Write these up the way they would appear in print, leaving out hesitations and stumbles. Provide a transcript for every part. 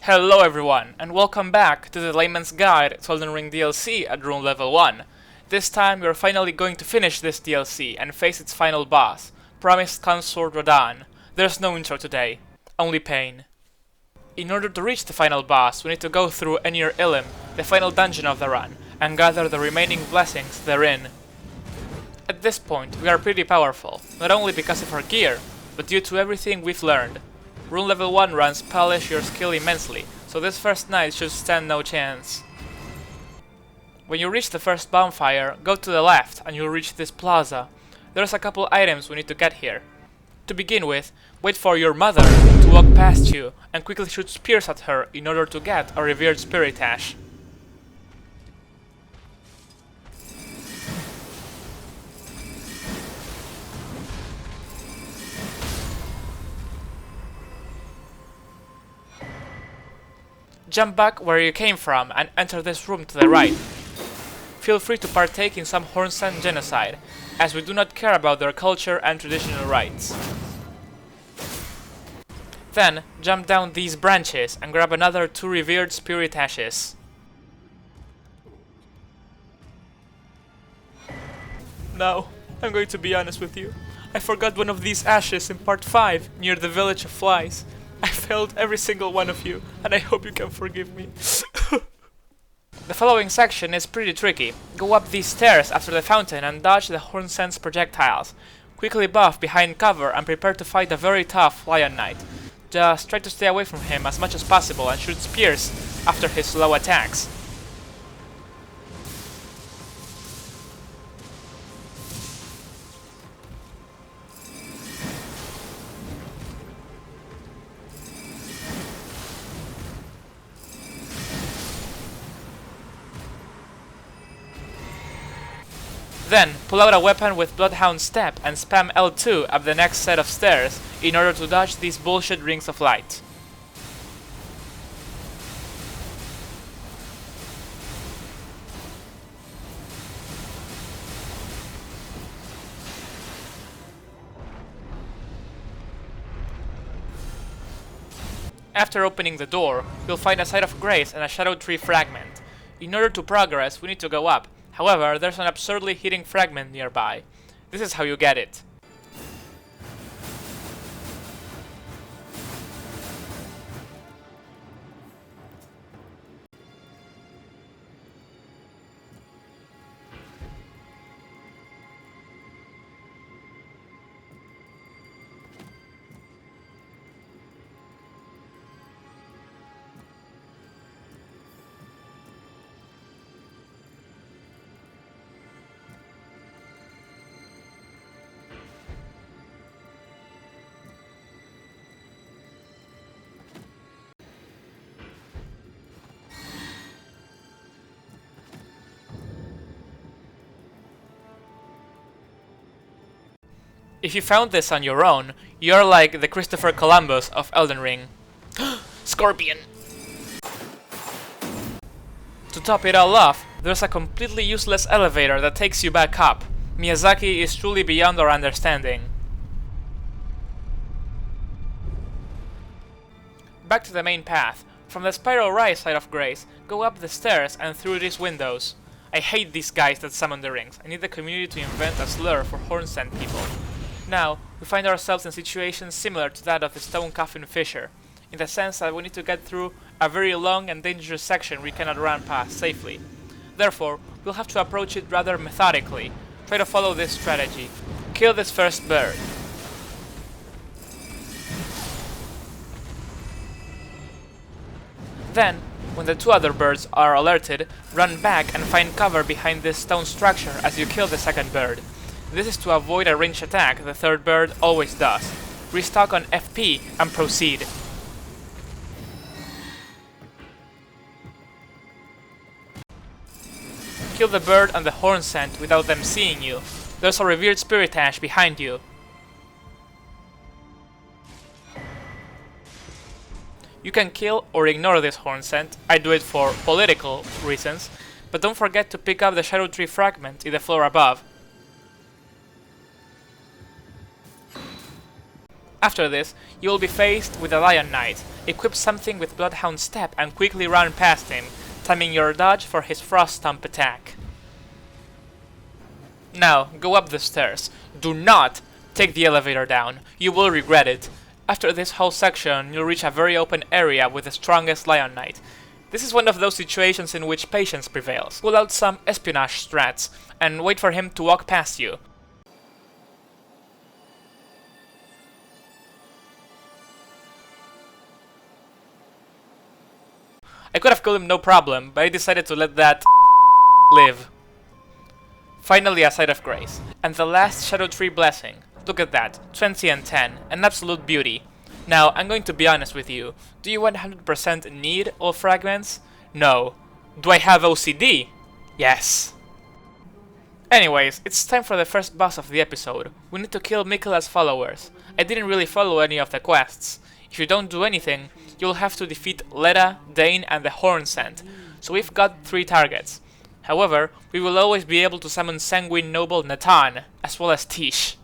Hello everyone, and welcome back to the Layman's Guide to Elden Ring DLC at Rune level 1. This time we are finally going to finish this DLC and face its final boss, Promised Consort Radahn. There's no intro today, only pain. In order to reach the final boss, we need to go through Enir-Ilim, the final dungeon of the run, and gather the remaining blessings therein. At this point, we are pretty powerful, not only because of our gear, but due to everything we've learned. Rune level 1 runs polish your skill immensely, so this first night should stand no chance. When you reach the first bonfire, go to the left and you'll reach this plaza. There's a couple items we need to get here. To begin with, wait for your mother to walk past you and quickly shoot spears at her in order to get a revered spirit ash. Jump back where you came from and enter this room to the right. Feel free to partake in some Hornsent genocide, as we do not care about their culture and traditional rites. Then, jump down these branches and grab another 2 revered spirit ashes. Now, I'm going to be honest with you. I forgot one of these ashes in part 5, near the village of flies. I failed every single one of you, and I hope you can forgive me. The following section is pretty tricky. Go up these stairs after the fountain and dodge the Hornsent's projectiles. Quickly buff behind cover and prepare to fight a very tough Lion Knight. Just try to stay away from him as much as possible and shoot spears after his slow attacks. Then, pull out a weapon with Bloodhound Step and spam L2 up the next set of stairs in order to dodge these bullshit rings of light. After opening the door, you'll find a Site of Grace and a Shadow Tree fragment. In order to progress, we need to go up. However, there's an absurdly hitting fragment nearby. This is how you get it. If you found this on your own, you're like the Christopher Columbus of Elden Ring. Scorpion! To top it all off, there's a completely useless elevator that takes you back up. Miyazaki is truly beyond our understanding. Back to the main path. From the Spiral Rise Site of Grace, go up the stairs and through these windows. I hate these guys that summon the rings. I need the community to invent a slur for Hornsent people. Now, we find ourselves in situations similar to that of the Stone Coffin Fissure, in the sense that we need to get through a very long and dangerous section we cannot run past safely. Therefore, we'll have to approach it rather methodically. Try to follow this strategy. Kill this first bird. Then, when the 2 other birds are alerted, run back and find cover behind this stone structure as you kill the second bird. This is to avoid a ranged attack the third bird always does. Restock on FP and proceed. Kill the bird and the Hornsent without them seeing you. There's a revered spirit ash behind you. You can kill or ignore this Hornsent. I do it for political reasons, but don't forget to pick up the Shadow Tree fragment in the floor above. After this, you will be faced with a Lion Knight. Equip something with Bloodhound Step and quickly run past him, timing your dodge for his Frost Stomp attack. Now, go up the stairs. Do not take the elevator down. You will regret it. After this whole section, you'll reach a very open area with the strongest Lion Knight. This is one of those situations in which patience prevails. Pull out some espionage strats and wait for him to walk past you. I could have killed him no problem, but I decided to let that live. Finally a Sight of Grace. And the last Shadow Tree Blessing. Look at that, 20 and 10, an absolute beauty. Now, I'm going to be honest with you. Do you 100% need all fragments? No. Do I have OCD? Yes. Anyways, it's time for the first boss of the episode. We need to kill Miquella's followers. I didn't really follow any of the quests. If you don't do anything, you'll have to defeat Leda, Dane and the Horn Scent. So we've got 3 targets. However, we will always be able to summon Sanguine Noble Natan, as well as Tish.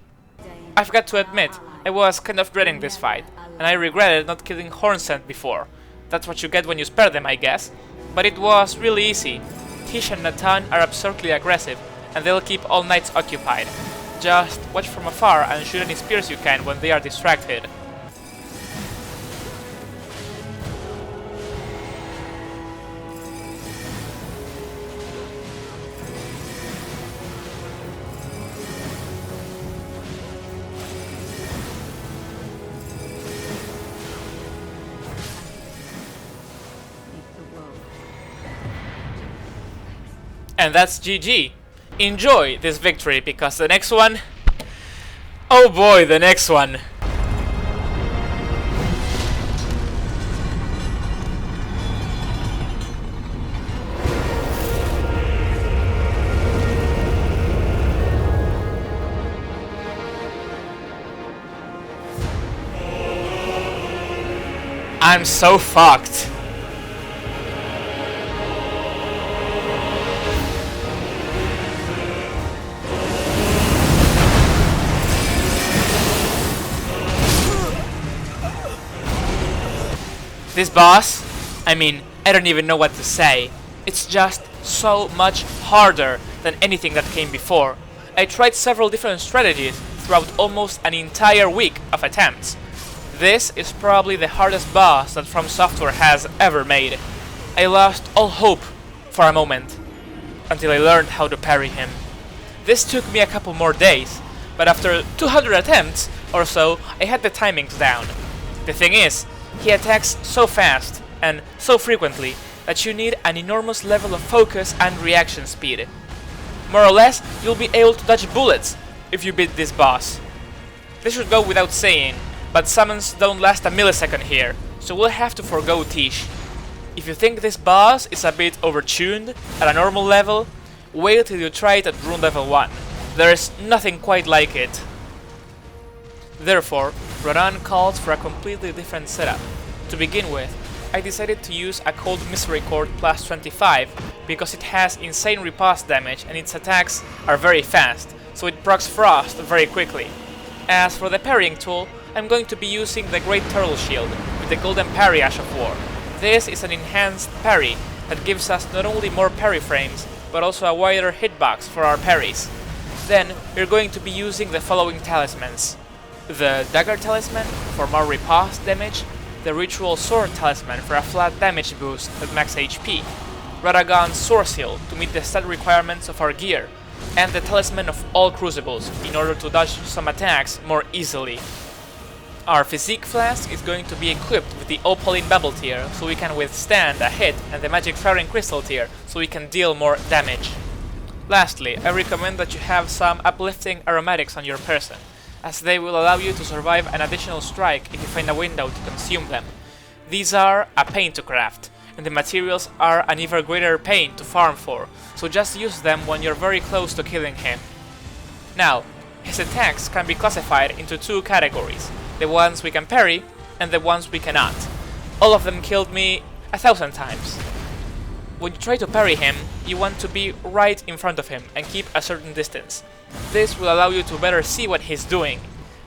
I've got to admit, I was kind of dreading this fight, and I regretted not killing Horn Scent before. That's what you get when you spare them, I guess. But it was really easy. Tish and Natan are absurdly aggressive, and they'll keep all knights occupied. Just watch from afar and shoot any spears you can when they are distracted. And that's GG. Enjoy this victory, because the next one... oh boy, the next one. I'm so fucked. This boss, I mean, I don't even know what to say. It's just so much harder than anything that came before. I tried several different strategies throughout almost an entire week of attempts. This is probably the hardest boss that From Software has ever made. I lost all hope for a moment, until I learned how to parry him. This took me a couple more days, but after 200 attempts or so, I had the timings down. The thing is, he attacks so fast and so frequently that you need an enormous level of focus and reaction speed. More or less, you'll be able to dodge bullets if you beat this boss. This should go without saying, but summons don't last a millisecond here, so we'll have to forgo Tish. If you think this boss is a bit overtuned at a normal level, wait till you try it at Rune level 1. There is nothing quite like it. Therefore, Radahn calls for a completely different setup. To begin with, I decided to use a Cold Misericord plus 25 because it has insane riposte damage and its attacks are very fast, so it procs Frost very quickly. As for the parrying tool, I'm going to be using the Great Turtle Shield with the Golden Parry Ash of War. This is an enhanced parry that gives us not only more parry frames, but also a wider hitbox for our parries. Then, we're going to be using the following talismans. The Dagger Talisman for more riposte damage, the Ritual Sword Talisman for a flat damage boost at max HP, Radagon's Sword Seal to meet the stat requirements of our gear, and the Talisman of all Crucibles in order to dodge some attacks more easily. Our Physique Flask is going to be equipped with the Opaline Bubble tier so we can withstand a hit, and the Magic Shrouding Crystal tier so we can deal more damage. Lastly, I recommend that you have some uplifting aromatics on your person, as they will allow you to survive an additional strike if you find a window to consume them. These are a pain to craft, and the materials are an even greater pain to farm for, so just use them when you're very close to killing him. Now, his attacks can be classified into 2 categories, the ones we can parry and the ones we cannot. All of them killed me 1,000 times. When you try to parry him, you want to be right in front of him and keep a certain distance. This will allow you to better see what he's doing.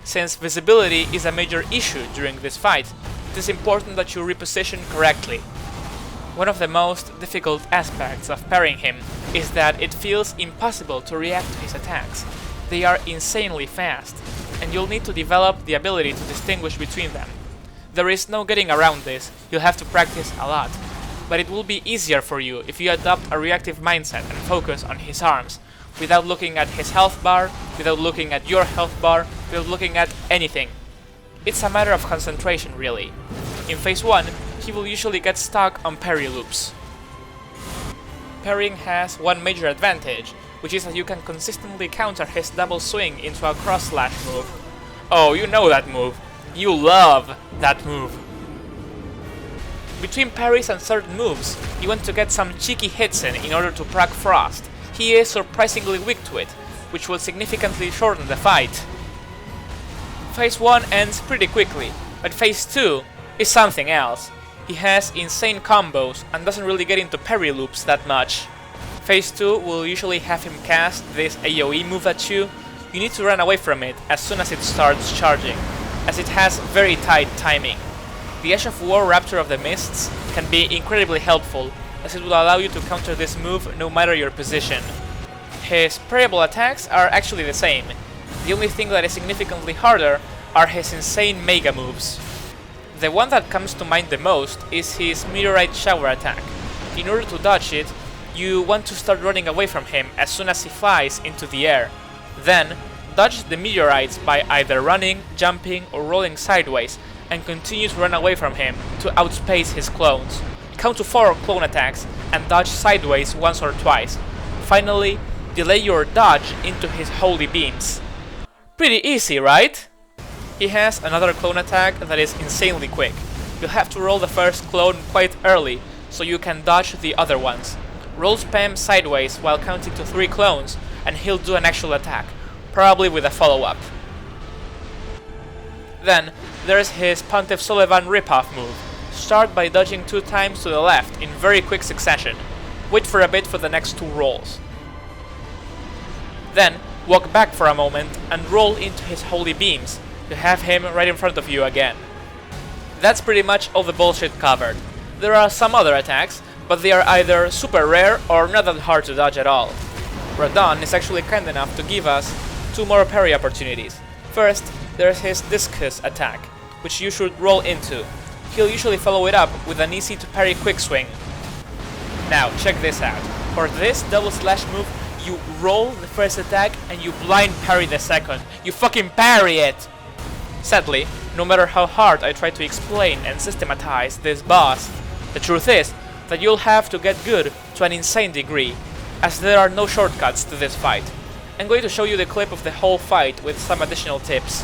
Since visibility is a major issue during this fight, it is important that you reposition correctly. One of the most difficult aspects of parrying him is that it feels impossible to react to his attacks. They are insanely fast, and you'll need to develop the ability to distinguish between them. There is no getting around this, you'll have to practice a lot, but it will be easier for you if you adopt a reactive mindset and focus on his arms, without looking at his health bar, without looking at your health bar, without looking at anything. It's a matter of concentration, really. In phase 1, he will usually get stuck on parry loops. Parrying has one major advantage, which is that you can consistently counter his double swing into a cross slash move. Oh, you know that move. You love that move. Between parries and certain moves, you want to get some cheeky hits in order to proc Frost. He is surprisingly weak to it, which will significantly shorten the fight. Phase 1 ends pretty quickly, but phase 2 is something else. He has insane combos and doesn't really get into parry loops that much. Phase 2 will usually have him cast this AoE move at you. You need to run away from it as soon as it starts charging, as it has very tight timing. The Ash of War Raptor of the Mists can be incredibly helpful, as it will allow you to counter this move no matter your position. His parryable attacks are actually the same. The only thing that is significantly harder are his insane mega moves. The one that comes to mind the most is his meteorite shower attack. In order to dodge it, you want to start running away from him as soon as he flies into the air. Then, dodge the meteorites by either running, jumping, or rolling sideways, and continue to run away from him to outspace his clones. Count to 4 clone attacks and dodge sideways once or twice. Finally, delay your dodge into his holy beams. Pretty easy, right? He has another clone attack that is insanely quick. You'll have to roll the first clone quite early, so you can dodge the other ones. Roll spam sideways while counting to 3 clones, and he'll do an actual attack, probably with a follow-up. Then, there's his Pontiff Sullivan ripoff move. Start by dodging 2 times to the left in very quick succession. Wait for a bit for the next 2 rolls. Then, walk back for a moment and roll into his holy beams to have him right in front of you again. That's pretty much all the bullshit covered. There are some other attacks, but they are either super rare or not that hard to dodge at all. Radahn is actually kind enough to give us 2 more parry opportunities. First, there's his discus attack, which you should roll into. He'll usually follow it up with an easy to parry quick swing. Now, check this out. For this double slash move, you roll the first attack and you blind parry the second. You fucking parry it! Sadly, no matter how hard I try to explain and systematize this boss, the truth is that you'll have to get good to an insane degree, as there are no shortcuts to this fight. I'm going to show you the clip of the whole fight with some additional tips.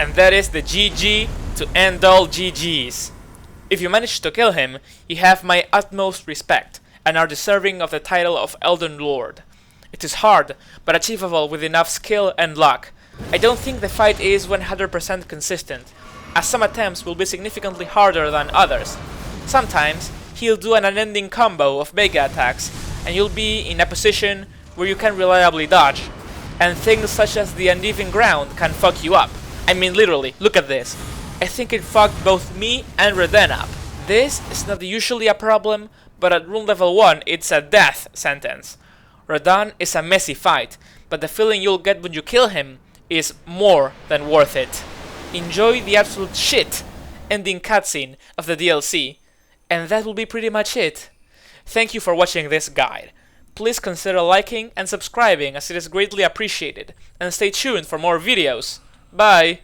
and that is the GG to end all GGs. If you manage to kill him, you have my utmost respect and are deserving of the title of Elden Lord. It is hard, but achievable with enough skill and luck. I don't think the fight is 100% consistent, as some attempts will be significantly harder than others. Sometimes, he'll do an unending combo of mega attacks, and you'll be in a position where you can reliably dodge, and things such as the uneven ground can fuck you up. I mean literally, look at this. I think it fucked both me and Radahn up. This is not usually a problem, but at Rune level 1 it's a death sentence. Radahn is a messy fight, but the feeling you'll get when you kill him is more than worth it. Enjoy the absolute shit ending cutscene of the DLC, and that will be pretty much it. Thank you for watching this guide. Please consider liking and subscribing as it is greatly appreciated, and stay tuned for more videos. Bye!